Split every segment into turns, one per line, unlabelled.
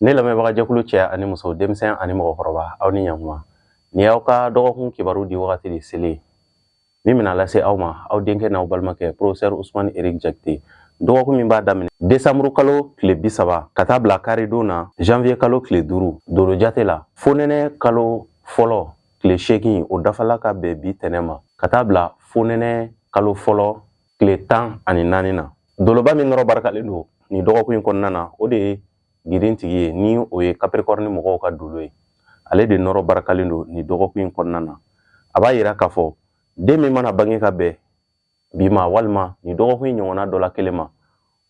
Ne lamɛnbaga jɛkulu cɛ ani muso denmisɛn ani mɔgɔkɔrɔba aw ni ɲankuma ni y'aw ka dɔgɔkun kibaru di wagati de selen min bɛna lase aw ma aw denkɛ n'aw balimakɛ professeur Ousmane Eric Jakite dɔgɔkun min b'a daminɛ décembre kalo tile 30 ka taa bila karidon na janvier kalo tile 5 doro jate la fonɛnɛ kalo fɔlɔ tile 8 o dafala ka bɛn bi tɛnɛ ma ka taa bila fonɛnɛ kalo fɔlɔ tile 14 na doloba min nɔrɔ barikalen don ni dɔgɔkun in kɔnɔna na o de ye girintigi ye ni o ye Capricorne mɔgɔw ka dolo ye ale de nɔrɔ barakalen don ni dɔgɔkun in kɔnɔna na a b'a yira k'a fɔ den min mana bange ka bɛn bi ma walima ni dɔgɔkun in ɲɔgɔnna dɔ la kelen ma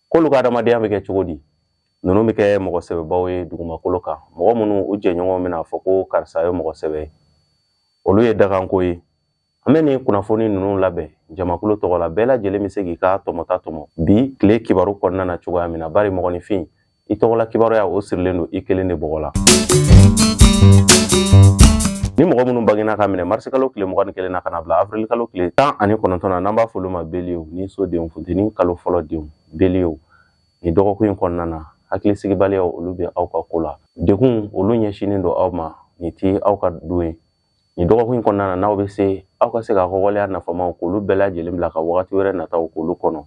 k'olu ka adamadenya bɛ kɛ cogo di ninnu bɛ kɛ mɔgɔ sɛbɛbaw ye dugumakolo kan mɔgɔ minnu u jɛɲɔgɔn bɛna fɔ ko karisa ye mɔgɔ sɛbɛ ye olu ye daganko ye an bɛ nin kunnafoni ninnu labɛn jamakulu tɔgɔ la bɛɛ lajɛlen bɛ se k'i ka tɔmɔta tɔmɔ bi tile kibaru kɔnɔna na cogoya min na bari mɔgɔninfin i tɔgɔla kibaruya o sirilen don i kelen de bɔgɔ la ni mɔgɔ minnu bangena ka minɛ mars kalo tile 21 na ka na bila avril kalo tile 19 na n'an b'a fɔ olu ma beliw ni sodenw funteni kalo fɔlɔ denw beliw ni dɔgɔkun in kɔnɔna na hakilisigibaliyaw olu bɛ aw ka ko la degun olu ɲɛsinen don aw ma ni ti aw ka don ye ni dɔgɔkun in kɔnɔna na n'aw bɛ se aw ka se ka waleya nafamaw k'olu bɛɛ lajɛlen bila ka wagati wɛrɛ nataw k'olu kɔnɔ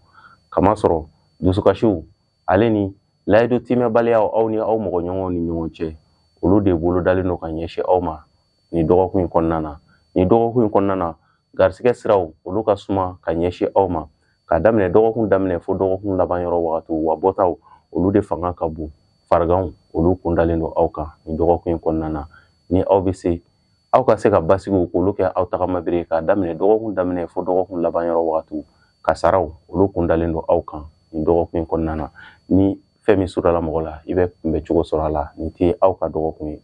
kamasɔrɔ dusukasiw ale ni layidu timɛbaliyaw aw ni aw mɔgɔɲɔgɔnw ni ɲɔgɔn cɛ olu de bolo dalen don ka ɲɛsin aw ma ni dɔgɔkun in kɔnɔna na ni dɔgɔkun in kɔnɔna na garisigɛ siraw olu ka suma ka ɲɛsin aw ma ka daminɛ dɔgɔkun daminɛ fo dɔgɔkun laban yɔrɔ wagati wa bɔtaw olu de fanga ka bon fariganw olu kundalen don aw kan ni dɔgɔkun in kɔnɔna na ni aw bɛ se aw ka se ka basigiw k'olu kɛ aw tagamabere ka daminɛ dɔgɔkun daminɛ fo dɔgɔkun laban yɔrɔ wagati ka saraw olu kundalen don aw kan ni dɔgɔkun in kɔnɔna na ni fɛn min surala mɔgɔ la i bɛ kunbɛ cogo sɔrɔ a la ni tɛ aw ka dɔgɔkun ye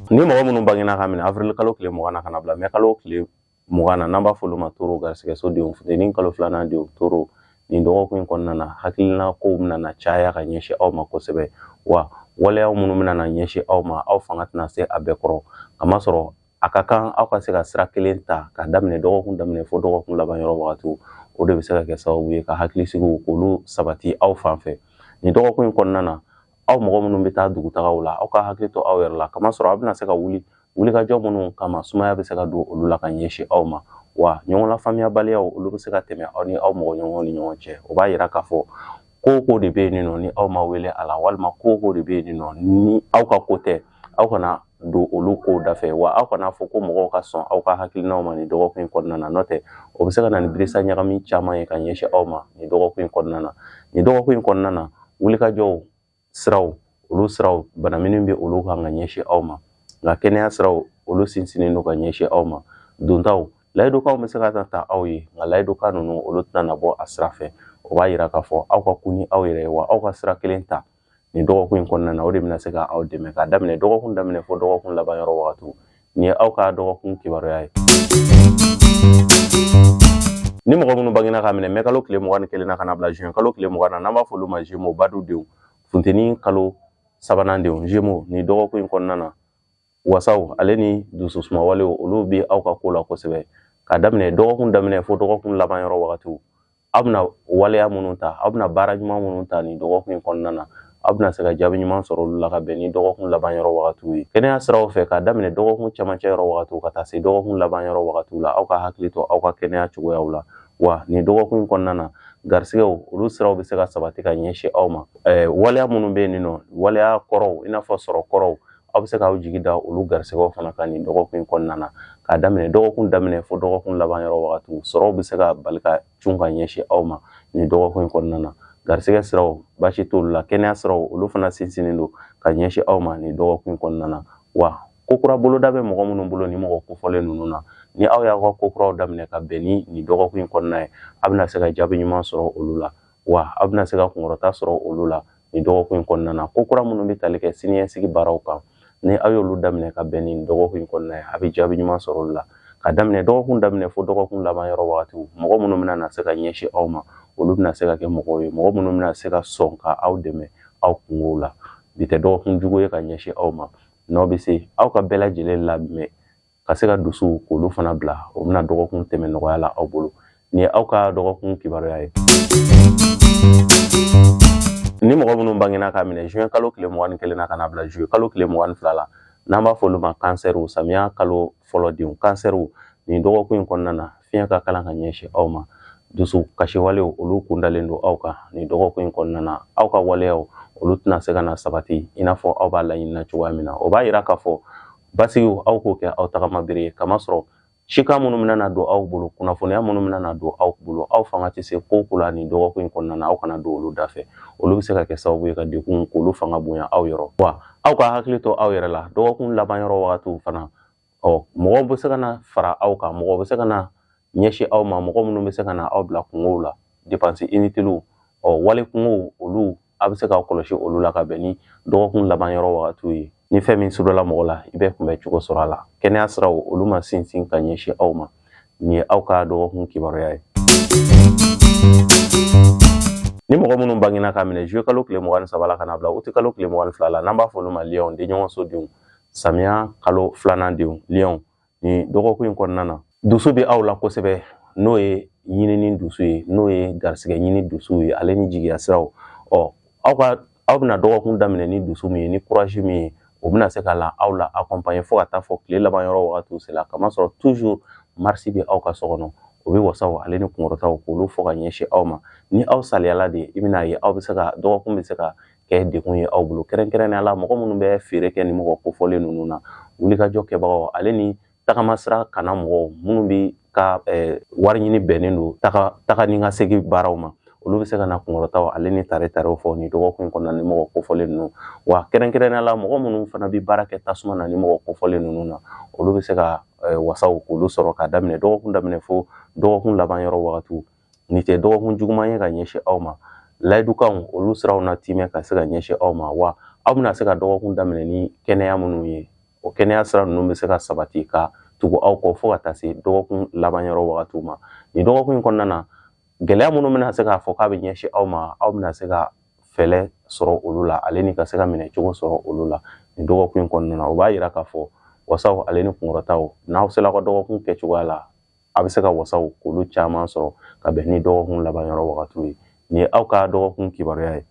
ni mɔgɔ minnu bangena ka minɛ avril kalo tile 20 na ka na bila mai kalo tile 20 na n'an b'a fɔ olu ma toro garisigɛso denw funteni kalo 2nan denw toro nin dɔgɔkun in kɔnɔna na hakilina kow bɛna na caya ka ɲɛsin aw ma kosɛbɛ wa waleyaw minnu bɛna na ɲɛsin aw ma aw fanga tɛna se a bɛɛ kɔrɔ kamasɔrɔ a ka kan aw ka se ka sira kelen ta ka daminɛ dɔgɔkun daminɛ fo dɔgɔkun laban yɔrɔ wagati o de bɛ se ka kɛ sababu ye ka hakilisigiw k'olu sabati aw fan fɛ nin dɔgɔkun in kɔnɔna na aw mɔgɔ minnu bɛ taa dugutagaw la aw ka hakili to aw yɛrɛ la kamasɔrɔ aw bɛna se ka wulikajɔ minnu kama sumaya bɛ se ka don olu la ka ɲɛsin aw ma wa ɲɔgɔn lafaamuyabaliyaw olu bɛ se ka tɛmɛ aw ni aw mɔgɔɲɔgɔnw ni ɲɔgɔn cɛ o b'a yira k'a fɔ ko ko de bɛ yen nɔ ni aw ma wele a la walima ko ko de bɛ yen nɔ ni aw ka ko tɛ aw kana don olu kow dafɛ wa aw kana fɔ ko mɔgɔw ka sɔn aw ka hakilinaw ma nin dɔgɔkun in kɔnɔna na n'o tɛ o bɛ se ka na ni birisa ɲagami caman ye ka ɲɛsin aw ma nin dɔgɔkun in kɔnɔna na nin dɔgɔkun in kɔnɔna na wulikajɔw siraw olu siraw bana minnu bɛ olu kan ka ɲɛsin aw ma nka kɛnɛya siraw olu sinsinnen don ka ɲɛsin aw ma dontaw layidukanw bɛ se ka ta aw ye nka layidukan ninnu olu tɛna bɔ a sira fɛ o b'a yira k'a fɔ aw ka kun ni aw yɛrɛ ye wa aw ka sira kelen ta nin dɔgɔkun in kɔnɔna na o de bɛna se ka aw dɛmɛ ka daminɛ dɔgɔkun daminɛ fo dɔgɔkun laban yɔrɔ wagati nin ye aw ka dɔgɔkun kibaruya ye ni mɔgɔ minnu bangena ka minɛ mai kalo tile 21 na ka na bila juin kalo tile 20 na n'an b'a fɔ olu ma Gémeaux badu denw funteni kalo 3nan denw Gémeaux ni dɔgɔkun in kɔnɔna na wasaw ale ni dususumawalew olu bɛ aw ka ko la kosɛbɛ ka daminɛ dɔgɔkun daminɛ fo dɔgɔkun laban yɔrɔ wagati aw bɛna waleya minnu ta aw bɛna baara ɲuman minnu ta nin dɔgɔkun in kɔnɔna na aw bɛna se ka jaabi ɲuman sɔrɔ olu la ka bɛn ni dɔgɔkun laban yɔrɔ wagatiw ye kɛnɛya siraw fɛ ka daminɛ dɔgɔkun cɛmancɛ yɔrɔ wagatiw ka taa se dɔgɔkun laban yɔrɔ wagatiw la aw ka hakili to aw ka kɛnɛya cogoyaw la wa nin dɔgɔkun in kɔnɔna na garisigɛw olu siraw bɛ se ka sabati ka ɲɛsin aw ma waleya minnu bɛ yen nɔ waleya kɔrɔw i n'a fɔ sɔrɔ kɔrɔw aw bɛ se k'aw jigi da olu garisigɛw fana kan nin dɔgɔkun in kɔnɔna na ka daminɛ dɔgɔkun daminɛ fo dɔgɔkun laban yɔrɔ wagatiw sɔrɔw bɛ se ka bali ka cun ka ɲɛsin aw ma nin dɔgɔkun in kɔnɔna na garisigɛ siraw baasi t'olu la kɛnɛya siraw olu fana sinsinnen don ka ɲɛsin aw ma nin dɔgɔkun in kɔnɔna na wa kokura boloda bɛ mɔgɔ minnu bolo ni mɔgɔ kofɔlen ninnu na ni aw y'a ka kokuraw daminɛ ka bɛn ni nin dɔgɔkun in kɔnɔna ye aw bɛna se ka jaabi ɲuman sɔrɔ olu la wa aw bɛna se ka kunkɔrɔta sɔrɔ olu la nin dɔgɔkun in kɔnɔna na kokura minnu bɛ tali kɛ siniɲɛsigi baaraw kan ni aw y'olu daminɛ ka bɛn nin dɔgɔkun in kɔnɔna ye a bɛ jaabi ɲuman sɔrɔ olu la ka daminɛ dɔgɔkun daminɛ fo dɔgɔkun laban yɔrɔ wagatiw mɔgɔ minnu bɛna na se ka ɲɛsin aw ma olu bɛna se ka kɛ mɔgɔw ye mɔgɔ minnu bɛna se ka sɔn ka aw dɛmɛ aw kungow la bi tɛ dɔgɔkun jugu ye ka ɲɛsin aw ma n'aw bɛ se aw ka bɛɛ lajɛlen lamɛn ka se ka dusu k'olu fana bila o bɛna dɔgɔkun tɛmɛ nɔgɔya la aw bolo nin ye aw ka dɔgɔkun kibaruya ye ni mɔgɔ minnu bangena ka minɛ juin kalo tile 21 na kana bila juillet kalo tile 22 la n'an b'a fɔ olu ma kansɛriw samiya kalo fɔlɔ denw kansɛriw nin dɔgɔkun in kɔnɔna na fiɲɛ ka kalan ka ɲɛsin aw ma dusu kasiwalew olu kundalen don aw kan nin dɔgɔkun in kɔnɔna na aw ka waleyaw olu tɛna se ka na sabati i n'a fɔ aw b'a laɲinina cogoya min na o b'a yira k'a fɔ basigiw aw k'o kɛ aw tagama bere ye kamasɔrɔ cikan minnu bɛna don aw bolo kunnafoniya minnu bɛna don aw bolo aw fanga tɛ se ko la nin dɔgɔkun in kɔnɔna na aw kana don olu da fɛ olu bɛ se ka kɛ sababu ye ka dekun k'olu fanga bonya aw yɔrɔ wa aw ka hakili to aw yɛrɛ la dɔgɔkun laban yɔrɔ wagatiw fana mɔgɔw bɛ se ka na fara aw kan mɔgɔ bɛ se ka na ɲɛsin aw ma mɔgɔ minnu bɛ se ka na aw bila kungow la dépense inutiles wale kungow olu a bɛ se k'aw kɔlɔsi olu la ka bɛn ni dɔgɔkun laban yɔrɔ wagatiw ye ni fɛn min sudɔla mɔgɔ la i bɛ kunbɛ cogo sɔrɔ a la kɛnɛya siraw olu ma sinsin ka ɲɛsin aw ma nin ye aw ka dɔgɔkun kibaruya ye ni mɔgɔ minnu bangena ka minɛ juillet kalo tile 23 la kana bila août kalo tile 22 la n'an b'a fɔ olu ma lion den ɲɔgɔn so denw samiya kalo 2nan denw lion ni dɔgɔkun in kɔnɔna na dusu bɛ aw la kosɛbɛ n'o ye ɲinini dusu ye n'o ye garisigɛ ɲini dusu ye ale ni jigiya siraw aw bɛna dɔgɔkun daminɛ ni dusu min ye ni courage min ye o bɛna se ka la aw la accompagner fo ka taa fɔ tile laban yɔrɔ wagatiw sera kamasɔrɔ toujours marche bɛ aw ka so kɔnɔ o bɛ wasaw ale ni kunkɔrɔtaw k'olu fɔ ka ɲɛsin aw ma ni aw saliyala de i bɛna ye aw bɛ se ka dɔgɔkun bɛ se ka kɛ dekun ye aw bolo kɛrɛnkɛrɛnnenya la mɔgɔ minnu bɛ feere kɛ ni mɔgɔ kofɔlen ninnu na wulikajɔ kɛbagaw ale ni tagama sira kana mɔgɔw minnu bɛ ka wari ɲini bɛnnen don taga ni ka segin baaraw ma olu bɛ se ka na kunkɔrɔtaw ale ni tarew fɔ ni dɔgɔkun in kɔnɔna ni mɔgɔ kofɔlen ninnu wa kɛrɛnkɛrɛnnenya la mɔgɔ minnu fana bɛ baara kɛ tasuma na ni mɔgɔ kofɔlen ninnu na olu bɛ se ka wasaw k'olu sɔrɔ ka daminɛ dɔgɔkun daminɛ fo dɔgɔkun laban yɔrɔ wagatiw nin tɛ dɔgɔkun juguman ye ka ɲɛsin aw ma layidukanw olu siraw na timɛ ka se ka ɲɛsin aw ma wa aw bɛna se ka dɔgɔkun daminɛ ni kɛnɛya minnu ye o kɛnɛya sira ninnu bɛ se ka sabati ka tugu aw kɔ fo ka taa se dɔgɔkun laban yɔrɔ wagatiw ma nin dɔgɔkun in kɔnɔna na gɛlɛya minnu bɛna se k'a fɔ k'a bɛ ɲɛsin aw ma aw bɛna se ka fɛlɛ sɔrɔ olu la ale ni ka se ka minɛ cogo sɔrɔ olu la nin dɔgɔkun in kɔnɔna na o b'a yira k'a fɔ wasaw ale ni kunkɔrɔtaw n'aw sera ka dɔgɔkun kɛcogoya la a bɛ se ka wasaw k'olu caman sɔrɔ ka bɛn ni dɔgɔkun laban yɔrɔ wagatiw ye nin ye aw ka dɔgɔkun kibaruya ye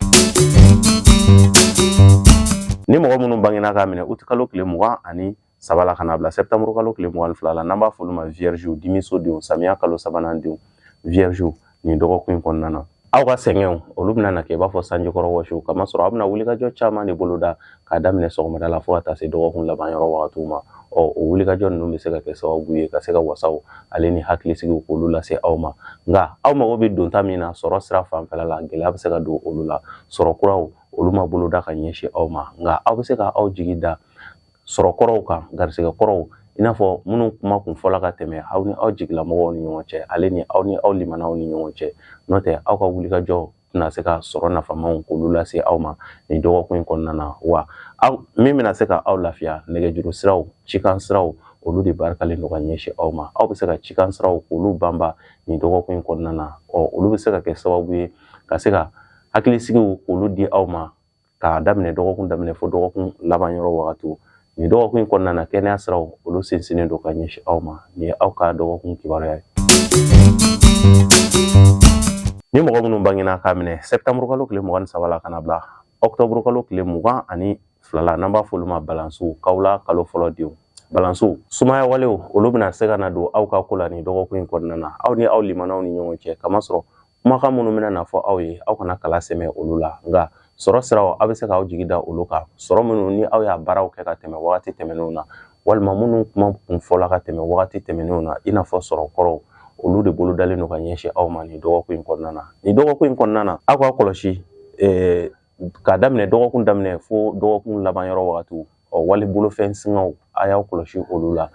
ni mɔgɔ minnu bangena ka minɛ août kalo tile 23 la kana bila septembre kalo tile 22 la n'an b'a fɔ olu ma vierge dimiso denw samiya kalo 3nan denw vierge nin dɔgɔkun in kɔnɔna na aw ka sɛgɛnw olu bɛna na kɛ i b'a fɔ sanjikɔrɔ wɔsiw kamasɔrɔ aw bɛna wulikajɔ caman de boloda k'a daminɛ sɔgɔmada la fo ka taa se dɔgɔkun laban yɔrɔ wagatiw ma o wulikajɔ ninnu bɛ se ka kɛ sababu ye ka se ka wasaw ale ni hakilisigiw k'olu lase aw ma nka aw mago bɛ donta min na sɔrɔ sira fanfɛla la gɛlɛya bɛ se ka don olu la sɔrɔ kuraw olu ma boloda ka ɲɛsin aw ma nka aw bɛ se ka aw jigi da sɔrɔ kɔrɔw kan garisɛgɛ kɔrɔw i n'a fɔ minnu kuma kun fɔla ka tɛmɛ aw ni aw jigilamɔgɔw ni ɲɔgɔn cɛ ale ni aw limanaw ni ɲɔgɔn cɛ n'o tɛ aw ka wulikajɔ tɛna se ka sɔrɔ nafamanw k'olu lase aw ma nin dɔgɔkun in kɔnɔna na wa min bɛna se ka aw lafiya nɛgɛjuru siraw cikan siraw olu de barikalen don ka ɲɛsin aw ma aw bɛ se ka cikan siraw k'olu banba nin dɔgɔkun in kɔnɔna na olu bɛ se ka kɛ sababu ye ka se ka hakilisigiw k'olu di aw ma k'a daminɛ dɔgɔkun daminɛ fo dɔgɔkun laban yɔrɔ wagatiw nin dɔgɔkun in kɔnɔna na kɛnɛya siraw olu sinsinnen don ka ɲɛsin aw ma nin ye aw ka dɔgɔkun kibaruya ye ni mɔgɔ minnu bangena ka minɛ septembre kalo tile 23 la kana bila octobre kalo tile 22 la n'an b'a fɔ olu ma balansiw kawla kalo fɔlɔ denw balansiw sumaya walew olu bɛna se ka na don aw ka ko la nin dɔgɔkun in kɔnɔna na aw ni aw limanaw ni ɲɔgɔn cɛ kamasɔrɔ kumakan minnu bɛna na fɔ aw ye aw kana kala sɛmɛ olu la nka sɔrɔ siraw aw bɛ se k'aw jigi da olu kan sɔrɔ minnu ni aw y'a baaraw kɛ ka tɛmɛ wagati tɛmɛnenw na walima minnu kuma kun fɔla ka tɛmɛ wagati tɛmɛnenw na i n'a fɔ sɔrɔ kɔrɔw olu de bolodalen don ka ɲɛsin aw ma nin dɔgɔkun in kɔnɔna na nin dɔgɔkun in kɔnɔna na aw k'a kɔlɔsi k'a daminɛ dɔgɔkun daminɛ fo dɔgɔkun laban yɔrɔ wagatiw wali bolofɛn singaw a y'aw kɔlɔsi olu la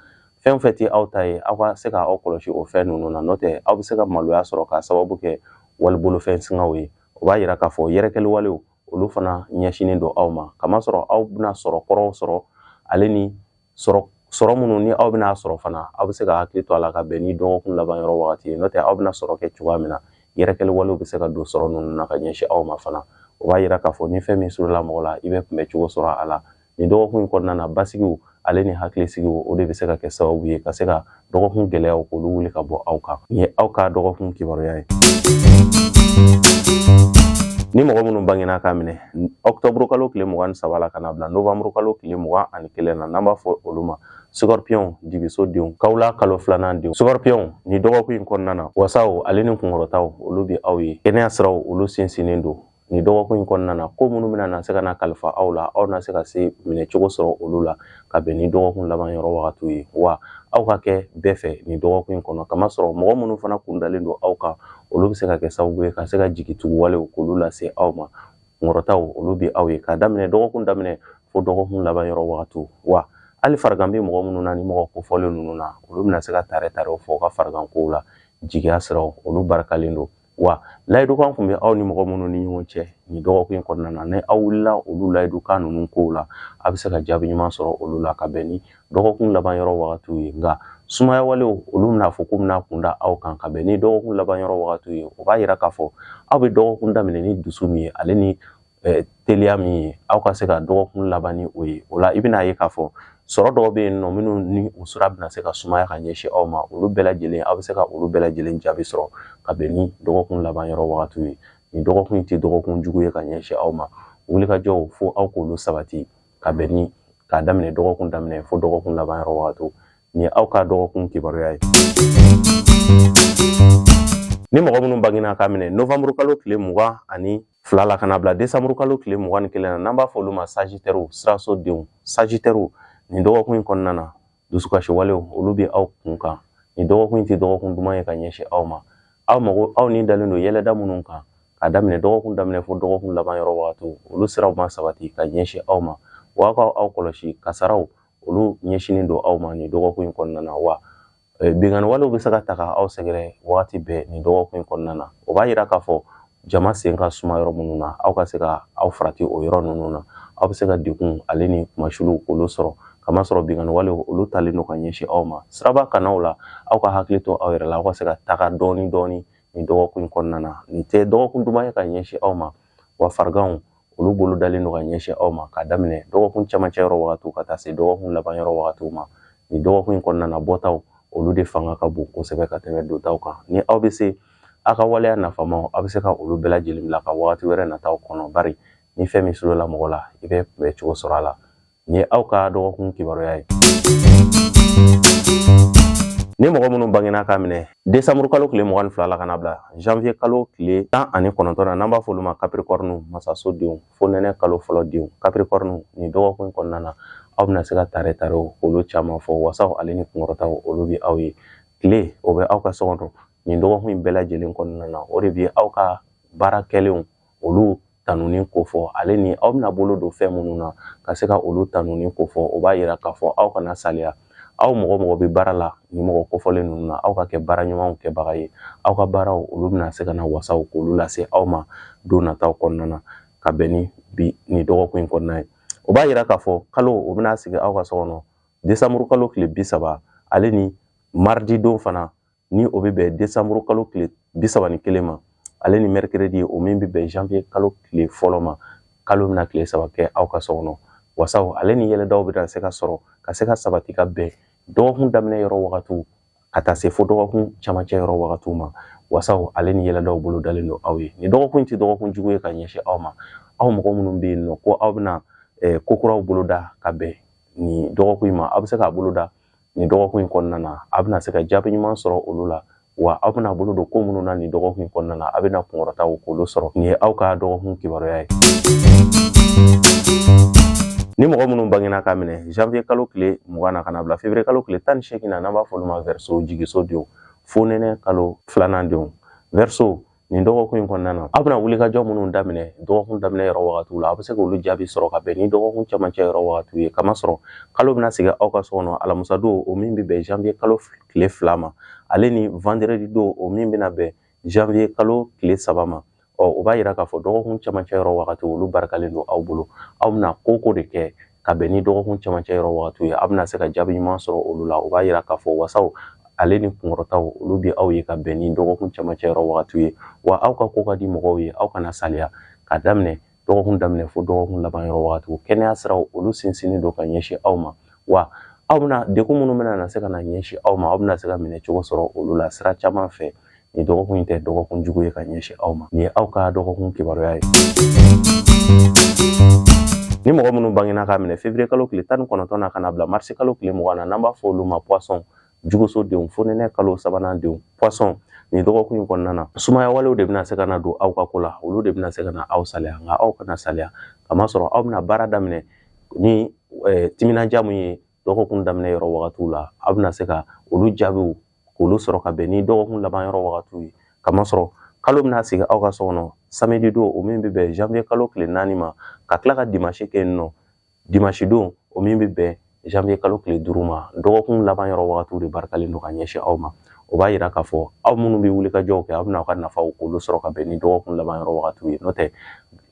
fɛn fɛn tɛ aw ta ye aw ka se ka aw kɔlɔsi o fɛn ninnu na n'o tɛ aw bɛ se ka maloya sɔrɔ k'a sababu kɛ wali bolofɛn singaw ye o b'a yira k'a fɔ yɛrɛkɛli walew olu fana ɲɛsinen don aw ma kamasɔrɔ aw bɛna sɔrɔ kɔrɔw sɔrɔ ale ni sɔrɔ minnu ni aw bɛna sɔrɔ fana aw bɛ se ka hakili to a la ka bɛn ni dɔgɔkun laban yɔrɔ wagati ye n'o tɛ aw bɛna sɔrɔ kɛ cogoya min na yɛrɛkɛli walew bɛ se ka don sɔrɔ ninnu na ka ɲɛsin aw ma fana o b'a yira k'a fɔ ni fɛn min surula mɔgɔ la i bɛ kunbɛ cogo sɔrɔ a la nin dɔgɔkun in kɔnɔna na basigiw ale ni hakilisigiw o de bɛ se ka kɛ sababu ye ka se ka dɔgɔkun gɛlɛyaw k'olu wuli ka bɔ aw kan nin ye aw ka dɔgɔkun kibaruya ye ni mɔgɔ minnu bangena ka minɛ octobre kalo tile 23 la kana bila novembre kalo tile 21 na n'an b'a fɔ olu ma Scorpion dibiso denw kawla kalo filanan denw Scorpion ni dɔgɔkun in kɔnɔna na wasaw ale ni kunkɔrɔtaw olu bi aw ye kɛnɛya siraw olu sinsinnen don ni dɔgɔkun in kɔnɔna na ko minnu bɛna na se ka na kalifa aw la aw na se ka se minɛ cogo sɔrɔ olu la ka bɛn ni dɔgɔkun laban yɔrɔ wagatiw ye wa aw ka kɛ bɛɛ fɛ ni dɔgɔkun in kɔnɔ kama sɔrɔ mɔgɔ minnu fana kundalen don aw kan olu bɛ se ka kɛ sababu ye ka se ka jigitugu walew k'olu lase aw ma kunkɔrɔtaw olu bi aw ye k'a daminɛ dɔgɔkun daminɛ fo dɔgɔkun laban yɔrɔ wagatiw wa hali farigan bɛ mɔgɔ minnu na ni mɔgɔ kofɔlen ninnu na olu bɛna se ka tarew fɔ u ka farigan kow la jigiya siraw olu barikalen don wa layidukan kun bɛ aw ni mɔgɔ minnu ni ɲɔgɔn cɛ ni dɔgɔkun in kɔnɔna na ni aw wulila olu layidukan ninnu kow la a bɛ se ka jaabi ɲuman sɔrɔ olu la ka bɛn ni dɔgɔkun laban yɔrɔ wagatiw ye nka sumaya walew olu bɛna fɔ ko bɛna kunda aw kan ka bɛn ni dɔgɔkun laban yɔrɔ wagatiw ye o b'a yira k'a fɔ aw bɛ dɔgɔkun daminɛ ni dusu min ye ale ni teliya min ye aw ka se ka dɔgɔkun laban ni o ye o la i bɛna ye k'a fɔ sɔrɔ dɔw bɛ yen nɔ minnu ni u sira bɛna se ka sumaya ka ɲɛsin aw ma olu bɛɛ lajɛlen aw bɛ se ka olu bɛɛ lajɛlen jaabi sɔrɔ ka bɛn ni dɔgɔkun laban yɔrɔ wagatiw ye ni dɔgɔkun in tɛ dɔgɔkun jugu ye ka ɲɛsin aw ma wulikajɔw fo aw k'olu sabati ka bɛn ni k'a daminɛ dɔgɔkun daminɛ fo dɔgɔkun laban yɔrɔ wagatiw ni aw ka dɔgɔkun kibaruya ye ni mɔgɔ minnu bangena ka minɛ novembre kalo tile 22 la kana bila décembre kalo tile 21 na n'an b'a fɔ olu ma Sagittaire siraso denw Sagittaire ni dɔgɔkun in kɔnɔna na dusukasi walew olu bɛ aw kun kan ni dɔgɔkun in tɛ dɔgɔkun duman ye ka ɲɛsin aw ma aw ni dalen don yɛlɛda minnu kan ka daminɛ dɔgɔkun daminɛ fo dɔgɔkun laban yɔrɔ wagatiw olu siraw ma sabati ka ɲɛsin aw ma wa aw kɔlɔsi kasaraw olu ɲɛsinen don aw ma ni dɔgɔkun in kɔnɔna na wa bingani walew bɛ se ka ta ka aw sɛgɛrɛ wagati bɛɛ ni dɔgɔkun in kɔnɔna na o b'a yira k'a fɔ jama sen ka suma yɔrɔ minnu na aw ka se ka aw farati o yɔrɔ ninnu na aw bɛ se ka degun ale ni kumasuluw k'olu sɔrɔ kama sɔrɔ bingani walew olu talen don ka ɲɛsin aw ma siraba kanaw la aw ka hakili to aw yɛrɛ la aw ka se ka taga dɔɔni dɔɔni ni dɔgɔkun in kɔnɔna na nin tɛ dɔgɔkun duman ye ka ɲɛsin aw ma wa fariganw olu bolo dalen don ka ɲɛsin aw ma ka daminɛ dɔgɔkun camancɛ yɔrɔ wagatiw ka taa se dɔgɔkun laban yɔrɔ wagatiw ma ni dɔgɔkun in kɔnɔna na bɔtaw olu de fanga ka bon kosɛbɛ ka tɛmɛ dotaw kan ni aw bɛ se aw ka waleya nafamaw aw bɛ se ka olu bɛɛ lajɛlen bila ka wagati wɛrɛ nataw kɔnɔ bari ni fɛn min solola mɔgɔ la i bɛ kunbɛ cogo sɔrɔ a la ni ye aw ka dɔgɔkun kibaruya ye ni mɔgɔ minnu bangena ka minɛ décembre kalo tile 22 la kana bila janvier kalo tile 19 na n'an b'a fɔ olu ma Capricorne masaso denw fo nɛnɛ kalo fɔlɔ denw Capricorne ni dɔgɔkun in kɔnɔna na aw bɛna se ka tarew olu caman fɔ wasaw ale ni kunkɔrɔtaw olu bɛ aw ye tile o bɛ aw ka so kɔnɔ nin dɔgɔkun in bɛɛ lajɛlen kɔnɔna na o de bɛ aw ka baara kɛlenw olu tanunin ko fɔ ale ni aw bɛna bolo don fɛn minnu na ka se ka olu tanunin ko fɔ o b'a yira k'a fɔ aw kana saliya aw mɔgɔ bɛ baara la ni mɔgɔ kofɔlen ninnu na aw ka kɛ baara ɲumanw kɛbaga ye aw ka baaraw olu bɛna se ka na wasaw k'olu lase aw ma don nataw kɔnɔna na ka bɛn ni bi ni dɔgɔkun in kɔnɔna ye o b'a yira k'a fɔ kalo o bɛna sigi aw ka so kɔnɔ décembre kalo tile 30 ale ni mardi don fana ni o bɛ bɛn décembre kalo tile 31 ma ale ni mercredi o min bɛ bɛn janvier kalo tile fɔlɔ ma kalo bɛna tile 3 kɛ aw ka so kɔnɔ wasaw ale ni yɛlɛdaw bɛ se ka sɔrɔ ka se ka sabati ka bɛn dɔgɔkun daminɛ yɔrɔ wagatiw ka taa se fo dɔgɔkun camancɛ yɔrɔ wagatiw ma wasaw ale ni yɛlɛdaw bolo dalen don aw ye ni dɔgɔkun in tɛ dɔgɔkun jugu ye ka ɲɛsin aw ma aw mɔgɔ minnu bɛ yen nɔ ko aw bɛna ko kuraw boloda ka bɛn ni dɔgɔkun in ma aw bɛ se k'a boloda ni dɔgɔkun in kɔnɔna na a bɛna se ka jaabi ɲuman sɔrɔ olu la wa aw bɛna bolo don ko minnu na ni dɔgɔkun in kɔnɔna na a bɛna kunkɔrɔtaw k'olu sɔrɔ nin ye aw ka dɔgɔkun kibaruya ye ni mɔgɔ minnu bangena ka minɛ janvier kalo tile 20 na kana bila février kalo tile 18 na n'an b'a fɔ olu ma verseau jigiso denw fo nɛnɛ kalo 2nan denw verseau nin dɔgɔkun in kɔnɔna na aw bɛna wulikajɔ minnu daminɛ dɔgɔkun daminɛ yɔrɔ wagatiw la aw bɛ se k'olu jaabi sɔrɔ ka bɛn ni dɔgɔkun camancɛ yɔrɔ wagatiw ye kama sɔrɔ kalo bɛna sigi aw ka so kɔnɔ alamisa don o min bɛ bɛn janvier kalo tile 2 ma ale ni vendredi don o min bɛna bɛn janvier kalo tile 3 ma o b'a yira k'a fɔ dɔgɔkun camancɛ yɔrɔ wagatiw olu barikalen don aw bolo aw bɛna ko de kɛ ka bɛn ni dɔgɔkun camancɛ yɔrɔ wagatiw ye aw bɛna se ka jaabi ɲuman sɔrɔ olu la o b'a yira k'a fɔ wasaw ale ni kunkɔrɔtaw olu bɛ aw ye ka bɛn ni dɔgɔkun camancɛ yɔrɔ wagatiw ye wa aw ka ko ka di mɔgɔw ye aw kana saliya ka daminɛ dɔgɔkun daminɛ fo dɔgɔkun laban yɔrɔ wagatiw kɛnɛya siraw olu sinsinnen don ka ɲɛsin aw ma wa aw bɛna degun minnu bɛna na se ka na ɲɛsin aw ma aw bɛna se ka minɛ cogo sɔrɔ olu la sira caman fɛ ni dɔgɔkun in tɛ dɔgɔkun jugu ye ka ɲɛsin aw ma. Ni ye aw ka dɔgɔkun kibaruya ye. Ni mɔgɔ minnu bangena k'a minɛ février kalo tile 19 na ka na bila mars kalo tile 20 na n'an b'a fɔ olu ma poisson jugusodenw fonɛnɛ kalo 3nan denw poisson ni dɔgɔkun in kɔnɔna na sumaya walew de bɛna se ka na don aw ka ko la, olu de bɛna se ka na aw saliya, nka aw kana saliya kamasɔrɔ aw bɛna baara daminɛ ni timinanja mun ye dɔgɔkun daminɛ yɔrɔ wagatiw la. Aw bɛna se ka olu jaabiw k'olu sɔrɔ ka bɛn ni dɔgɔkun laban yɔrɔ wagatiw ye, kamasɔrɔ kalo bɛna sigi aw ka so kɔnɔ samedi don o min bɛ bɛn janvier kalo tile 4 ma ka tila ka dimanche kɛ yen nɔ dimanche don o min bɛ bɛn janvier kalo tile 5 ma. Dɔgɔkun laban yɔrɔ wagatiw de barikalen don ka ɲɛsin aw ma. O b'a yira k'a fɔ aw minnu bɛ wulikajɔw kɛ aw bɛna aw ka nafaw k'olu sɔrɔ ka bɛn ni dɔgɔkun laban yɔrɔ wagatiw ye. N'o tɛ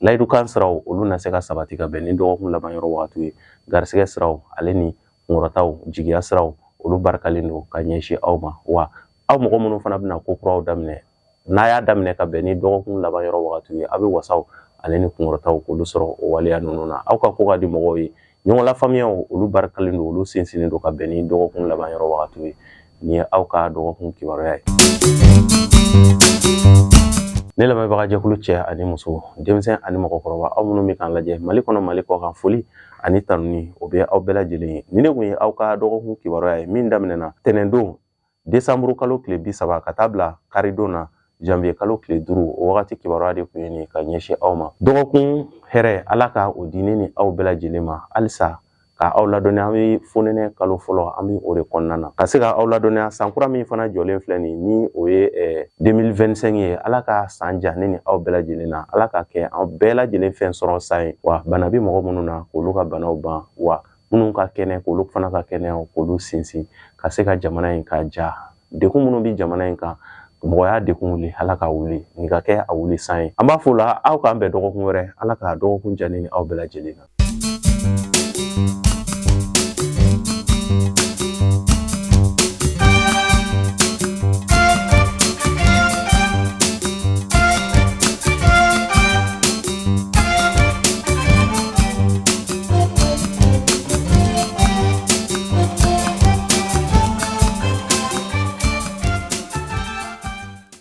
layidukan siraw olu na se ka sabati ka bɛn ni dɔgɔkun laban yɔrɔ wagatiw ye. Garisɛgɛ siraw ale ni kunkɔrɔtaw jigiya siraw olu barikalen don ka ɲɛsin aw ma. Wa aw mɔgɔ minnu fana bɛna ko kuraw daminɛ n'a y'a daminɛ ka bɛn ni dɔgɔkun laban yɔrɔ wagatiw ye, aw bɛ wasaw ale ni kunkɔrɔtaw k'olu sɔrɔ o waleya ninnu na. Aw ka ko ka di mɔgɔw ye, ɲɔgɔn lafaamuyaw olu barikalen don, olu sinsinnen don ka bɛn ni dɔgɔkun laban yɔrɔ wagatiw ye. Ni ye aw ka dɔgɔkun kibaruya ye. Ne lamɛnbaga jɛkulu cɛ ani muso, denmisɛn ani mɔgɔkɔrɔba, aw minnu bɛ k'an lajɛ Mali kɔnɔ Mali kɔ kan, foli ani tanuni o bɛ aw bɛɛ lajɛlen ye. Ni ne kun ye aw ka dɔgɔkun kibaruya ye min daminɛna tɛnɛndon décembre kalo tile 30 ka taa bila karidon na janvier kalo tile 5 o wagati kibaruya de kun ye nin ka ɲɛsin aw ma. Dɔgɔkun hɛrɛ Ala ka o di ne ni aw bɛɛ lajɛlen ma. Halisa ka aw ladɔnniya, an bɛ fonɛnɛ kalo fɔlɔ an bɛ o de kɔnɔna na ka se ka aw ladɔnniya san kura min fana jɔlen filɛ nin ni o ye 2025 ye. Ala ka san ja ne ni aw bɛɛ lajɛlen na, Ala ka kɛ an bɛɛ lajɛlen fɛn sɔrɔ san ye. Wa bana bɛ mɔgɔ minnu na k'olu ka banaw ban, wa minnu ka kɛnɛ k'olu fana ka kɛnɛyaw k'olu sinsin ka se ka jamana in ka ja. Dekun minnu bɛ jamana in kan mɔgɔya dekun wuli, Ala ka wuli, nin ka kɛ a wuli san ye. An b'a fɔ la aw k'an bɛn dɔgɔkun wɛrɛ, Ala ka dɔgɔkun ja ne ni aw bɛɛ lajɛlen na.